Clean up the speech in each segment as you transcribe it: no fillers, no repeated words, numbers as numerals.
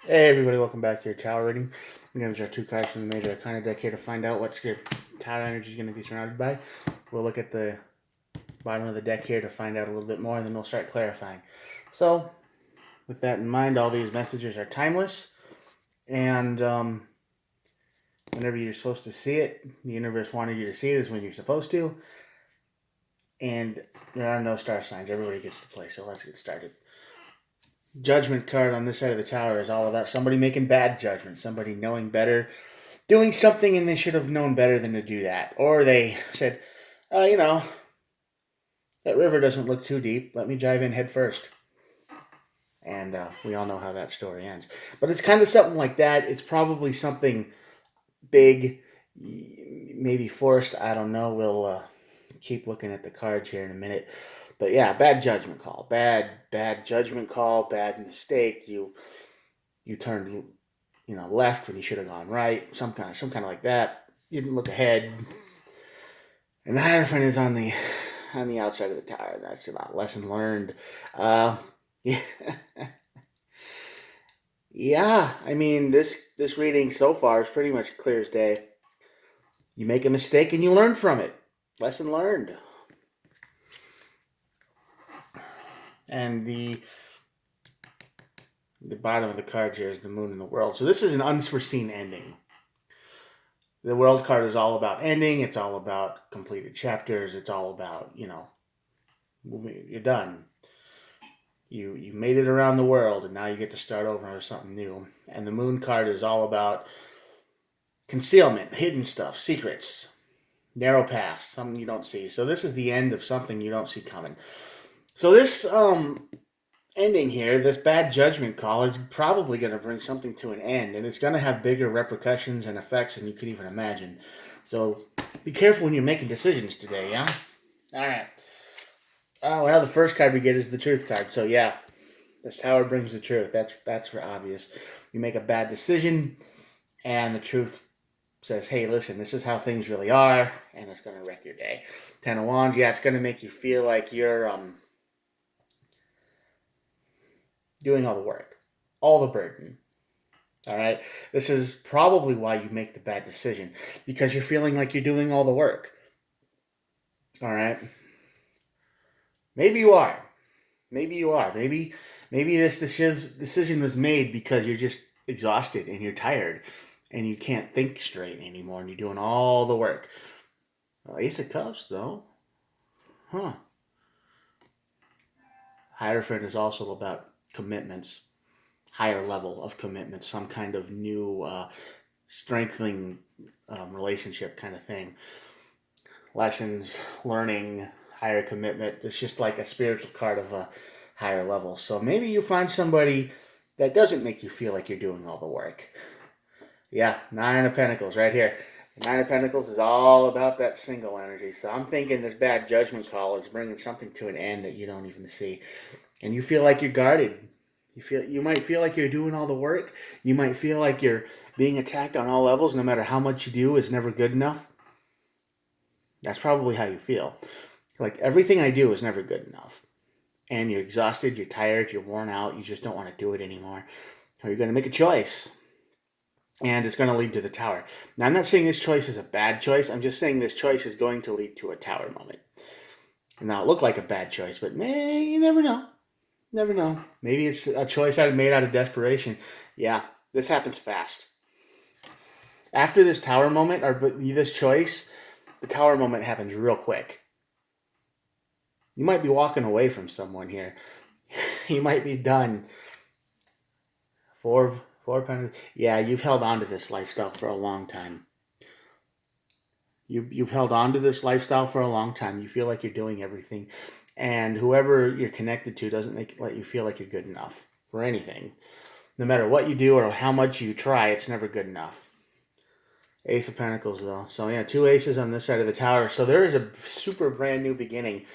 Hey everybody, welcome back to your tower reading. We're going to draw two cards from the Major Arcana deck here to find out what your tower energy is going to be surrounded by. We'll look at the bottom of the deck here to find out a little bit more, and then we'll start clarifying. So, with that in mind, all these messages are timeless, and whenever you're supposed to see it, the universe wanted you to see it is when you're supposed to, and there are no star signs. Everybody gets to play, so let's get started. Judgment card on this side of the tower is all about somebody making bad judgments, somebody knowing better, doing something and they should have known better than to do that. Or they said, that river doesn't look too deep. Let me dive in head first. And we all know how that story ends. But it's kind of something like that. It's probably something big, maybe forced. I don't know. We'll keep looking at the cards here in a minute. But yeah, bad judgment call. Bad judgment call. Bad mistake. You turned left when you should have gone right. Some kind of like that. You didn't look ahead. And the Hierophant is on the outside of the tower. That's about lesson learned. Yeah. Yeah, I mean, this reading so far is pretty much clear as day. You make a mistake and you learn from it. Lesson learned. And the bottom of the card here is the moon and the world. So this is an unforeseen ending. The world card is all about ending. It's all about completed chapters. It's all about, you're done. You made it around the world, and now you get to start over with something new. And the moon card is all about concealment, hidden stuff, secrets, narrow paths, something you don't see. So this is the end of something you don't see coming. So this ending here, this bad judgment call, is probably going to bring something to an end, and it's going to have bigger repercussions and effects than you could even imagine. So be careful when you're making decisions today, yeah? All right. Oh, well, the first card we get is the truth card. So yeah, this tower brings the truth. That's for obvious. You make a bad decision, and the truth says, hey, listen, this is how things really are, and it's going to wreck your day. Ten of Wands, yeah, it's going to make you feel like you're doing all the work, all the burden. All right? This is probably why you make the bad decision, because you're feeling like you're doing all the work. All right? Maybe you are. Maybe this decision was made because you're just exhausted and you're tired and you can't think straight anymore and you're doing all the work. Well, Ace of Cups, though. Huh. Hierophant is also about commitments, higher level of commitment, some kind of new strengthening relationship kind of thing. Lessons, learning, higher commitment. It's just like a spiritual card of a higher level. So maybe you find somebody that doesn't make you feel like you're doing all the work. Yeah, Nine of Pentacles right here. The Nine of Pentacles is all about that single energy. So I'm thinking this bad judgment call is bringing something to an end that you don't even see. And you feel like you're guarded. You might feel like you're doing all the work. You might feel like you're being attacked on all levels. No matter how much you do is never good enough. That's probably how you feel. Like everything I do is never good enough. And you're exhausted, you're tired, you're worn out, you just don't want to do it anymore. So you're going to make a choice. And it's going to lead to the tower. Now, I'm not saying this choice is a bad choice. I'm just saying this choice is going to lead to a tower moment. Now, it looked like a bad choice, but you never know. Never know. Maybe it's a choice I made out of desperation. Yeah, this happens fast. After this tower moment, or this choice, the tower moment happens real quick. You might be walking away from someone here. You might be done. Four Pentacles. Yeah, you've held on to this lifestyle for a long time. You've held on to this lifestyle for a long time. You feel like you're doing everything. And whoever you're connected to doesn't let you feel like you're good enough for anything. No matter what you do or how much you try, it's never good enough. Ace of Pentacles, though. So, yeah, two aces on this side of the tower. So there is a super brand new beginning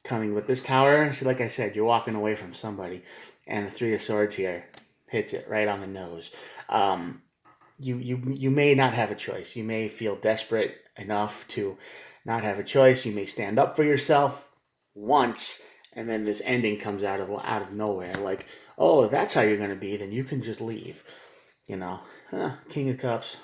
coming with this tower. So like I said, you're walking away from somebody. And the Three of Swords here hits it right on the nose. You may not have a choice. You may feel desperate enough to not have a choice. You may stand up for yourself once, and then this ending comes out of nowhere. Like, Oh, if that's how you're going to be, then you can just leave. You know, King of Cups.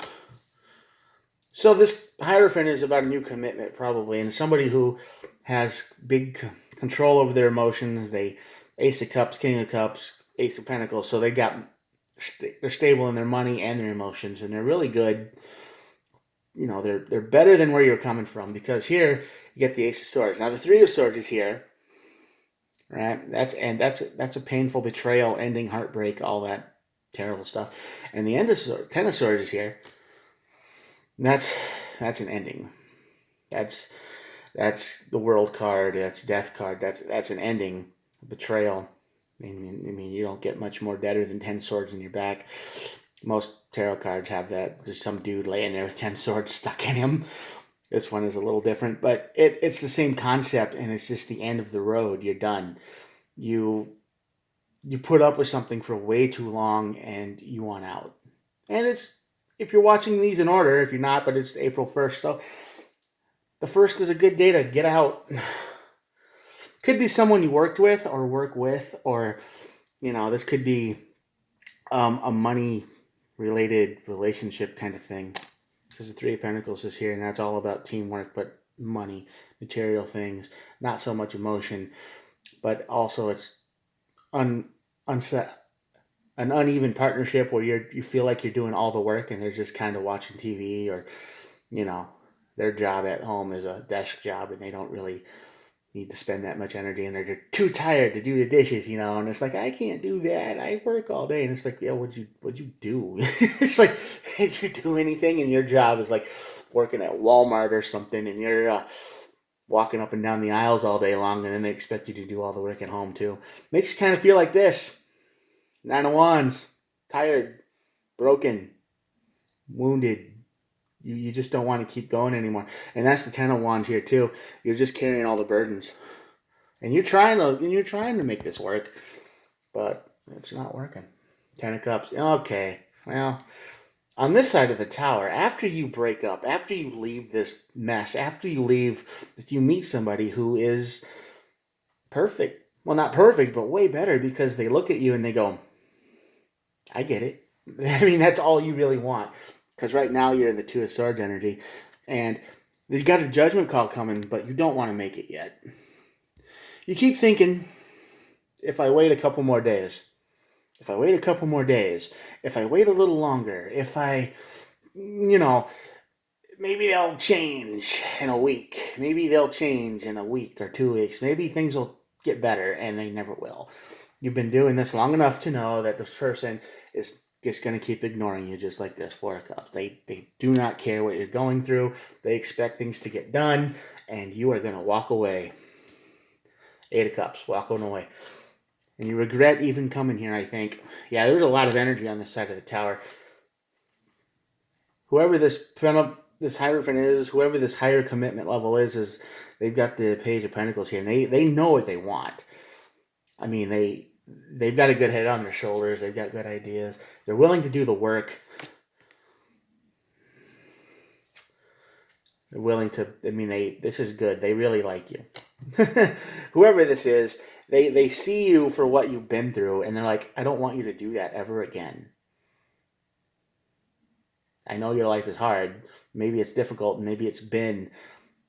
So this Hierophant is about a new commitment, probably, and somebody who has big control over their emotions. They Ace of Cups, King of Cups, Ace of Pentacles. So they're stable in their money and their emotions, and they're really good. You know, they're better than where you're coming from, because here you get the Ace of Swords. Now the Three of Swords is here, right? That's a painful betrayal, ending, heartbreak, all that terrible stuff. And the Ten of Swords is here. And that's an ending. That's the World card. That's Death card. That's an ending, betrayal. I mean, you don't get much more deader than 10 swords in your back. Most tarot cards have that. There's some dude laying there with 10 swords stuck in him. This one is a little different, but it's the same concept, and it's just the end of the road. You're done. You put up with something for way too long, and you want out. And it's, if you're watching these in order, if you're not, but it's April 1st, so the 1st is a good day to get out. Could be someone you worked with or work with, or, this could be a money-related relationship kind of thing. Because the Three of Pentacles is here, and that's all about teamwork, but money, material things, not so much emotion, but also it's an uneven partnership where you feel like you're doing all the work and they're just kind of watching TV, or, their job at home is a desk job and they don't really need to spend that much energy, and they're too tired to do the dishes, and it's like, I can't do that. I work all day. And it's like, yeah, what'd you do? It's like, did you do anything? And your job is like working at Walmart or something, and you're walking up and down the aisles all day long, and then they expect you to do all the work at home too. Makes you kind of feel like this. 9 of Wands, tired, broken, wounded. You just don't want to keep going anymore. And that's the 10 of Wands here too. You're just carrying all the burdens. And you're trying to make this work, but it's not working. 10 of Cups. Okay. Well, on this side of the Tower, after you break up, after you leave this mess, after you meet somebody who is perfect. Well, not perfect, but way better, because they look at you and they go, I get it. I mean, that's all you really want. Because right now you're in the Two of Swords energy, and you've got a judgment call coming, but you don't want to make it yet. You keep thinking, if I wait a couple more days, if I wait a little longer, if I, maybe they'll change in a week. Maybe they'll change in a week or 2 weeks. Maybe things will get better, and they never will. You've been doing this long enough to know that this person is just going to keep ignoring you, just like this 4 of Cups. They do not care what you're going through. They expect things to get done, and you are going to walk away. 8 of Cups, walking away. And you regret even coming here, I think. Yeah, there's a lot of energy on this side of the Tower. Whoever this Hierophant is, whoever this higher commitment level is they've got the Page of Pentacles here, and they know what they want. I mean, they've got a good head on their shoulders. They've got good ideas. They're willing to do the work. They're willing to, this is good. They really like you. Whoever this is, they see you for what you've been through, and they're like, I don't want you to do that ever again. I know your life is hard. Maybe it's difficult, and maybe it's been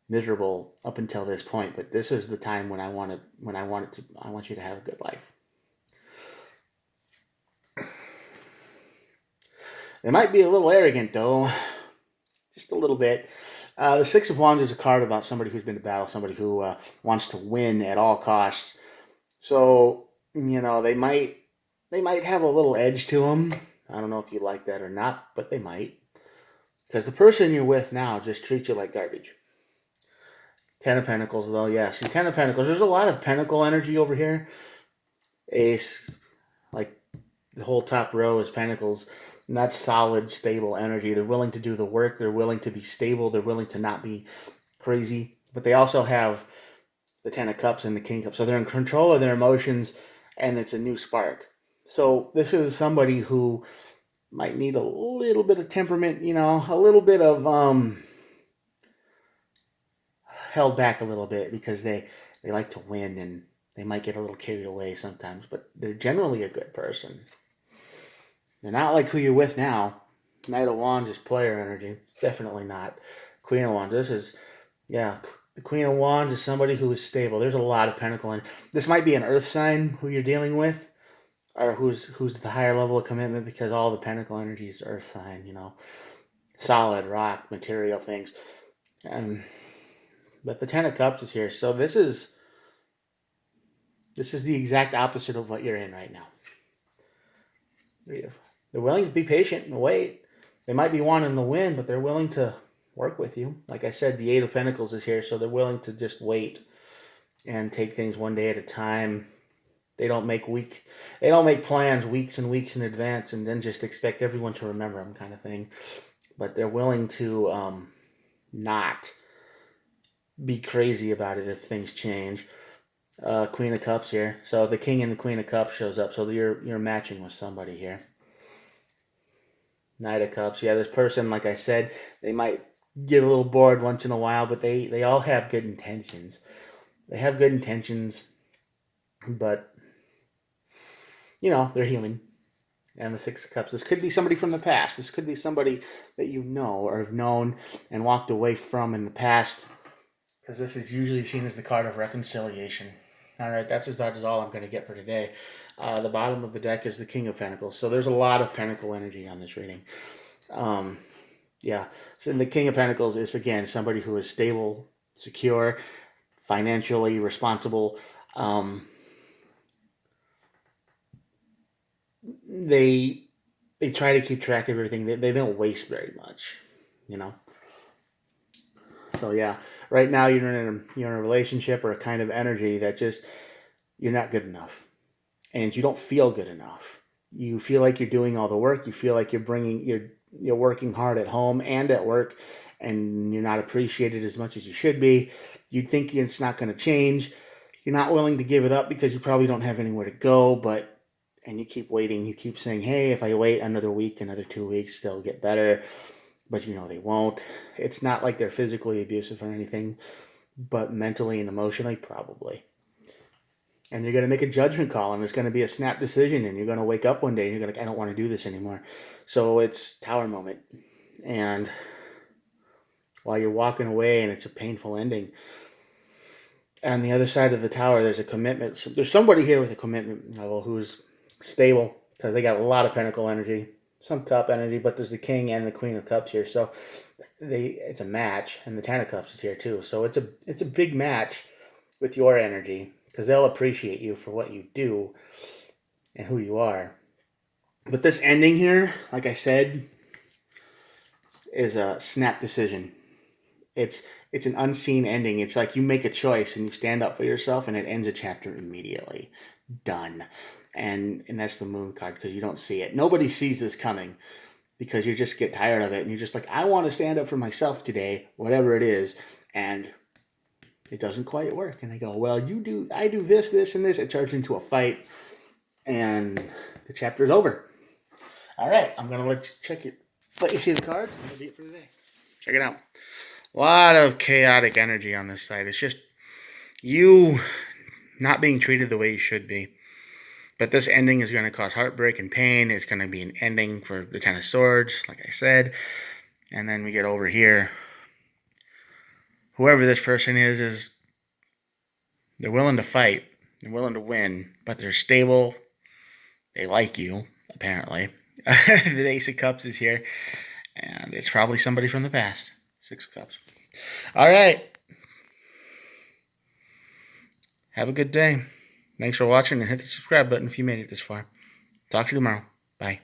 miserable up until this point, but this is the time when I want you to have a good life. They might be a little arrogant, though. Just a little bit. The 6 of Wands is a card about somebody who's been to battle, somebody who wants to win at all costs. So, they might have a little edge to them. I don't know if you like that or not, but they might. Because the person you're with now just treats you like garbage. 10 of Pentacles, though, yes. And 10 of Pentacles, there's a lot of Pentacle energy over here. Ace, like the whole top row is Pentacles. And that's solid, stable energy. They're willing to do the work. They're willing to be stable. They're willing to not be crazy. But they also have the 10 of Cups and the King of Cups. So they're in control of their emotions, and it's a new spark. So this is somebody who might need a little bit of temperament, a little bit of held back a little bit, because they like to win, and They might get a little carried away sometimes, but they're generally a good person. They're not like who you're with now. Knight of Wands is player energy. Definitely not. Queen of Wands. This is, yeah, the Queen of Wands is somebody who is stable. There's a lot of pentacle in. This might be an earth sign who you're dealing with, or who's the higher level of commitment, because all the pentacle energy is earth sign, you know. Solid, rock, material things. But the Ten of Cups is here. So this is the exact opposite of what you're in right now. They're willing to be patient and wait. They might be wanting to win, but they're willing to work with you. Like I said, the Eight of Pentacles is here, so they're willing to just wait and take things one day at a time. They don't make plans weeks and weeks in advance and then just expect everyone to remember them, kind of thing. But they're willing to not be crazy about it if things change. Queen of Cups here. So the King and the Queen of Cups shows up. So you're matching with somebody here. Knight of Cups. Yeah, this person, like I said, they might get a little bored once in a while, but they all have good intentions. They have good intentions, but, you know, they're human. And the Six of Cups. This could be somebody from the past. This could be somebody that you know or have known and walked away from in the past, because this is usually seen as the card of reconciliation. All right, that's about all I'm going to get for today. The bottom of the deck is the King of Pentacles. So there's a lot of Pentacle energy on this reading. Yeah. So the King of Pentacles is, again, somebody who is stable, secure, financially responsible. They try to keep track of everything. They don't waste very much, you know. So yeah, right now you're in a relationship or a kind of energy that just, you're not good enough, and you don't feel good enough. You feel like you're doing all the work. You feel like you're working hard at home and at work, and you're not appreciated as much as you should be. You think it's not going to change. You're not willing to give it up because you probably don't have anywhere to go, and you keep waiting. You keep saying, hey, if I wait another week, another 2 weeks, they'll get better. But you know they won't. It's not like they're physically abusive or anything, but mentally and emotionally, probably. And you're going to make a judgment call, and it's going to be a snap decision, and you're going to wake up one day and you're going to, I don't want to do this anymore. So it's Tower moment. And while you're walking away, and it's a painful ending, on the other side of the tower, there's a commitment. So there's somebody here with a commitment level who's stable, because they got a lot of Pentacle energy, some Cup energy, but there's the King and the Queen of Cups here. So it's a match, and the Ten of Cups is here too. So it's a big match with your energy, because they'll appreciate you for what you do and who you are. But this ending here, like I said, is a snap decision. It's an unseen ending. It's like you make a choice and you stand up for yourself, and it ends a chapter immediately. Done. And that's the Moon card, because you don't see it. Nobody sees this coming, because you just get tired of it, and you're just like, I want to stand up for myself today, whatever it is. And it doesn't quite work. And they go, well, I do this, this, and this. It turns into a fight, and the chapter is over. All right, I'm going to let you see the cards, and that'll be it for today. Check it out. A lot of chaotic energy on this side. It's just you not being treated the way you should be. But this ending is going to cause heartbreak and pain. It's going to be an ending for the Ten of Swords, like I said. And then we get over here. Whoever this person is they're willing to fight. They're willing to win. But they're stable. They like you, apparently. The Ace of Cups is here. And it's probably somebody from the past. Six of Cups. All right. Have a good day. Thanks for watching, and hit the subscribe button if you made it this far. Talk to you tomorrow. Bye.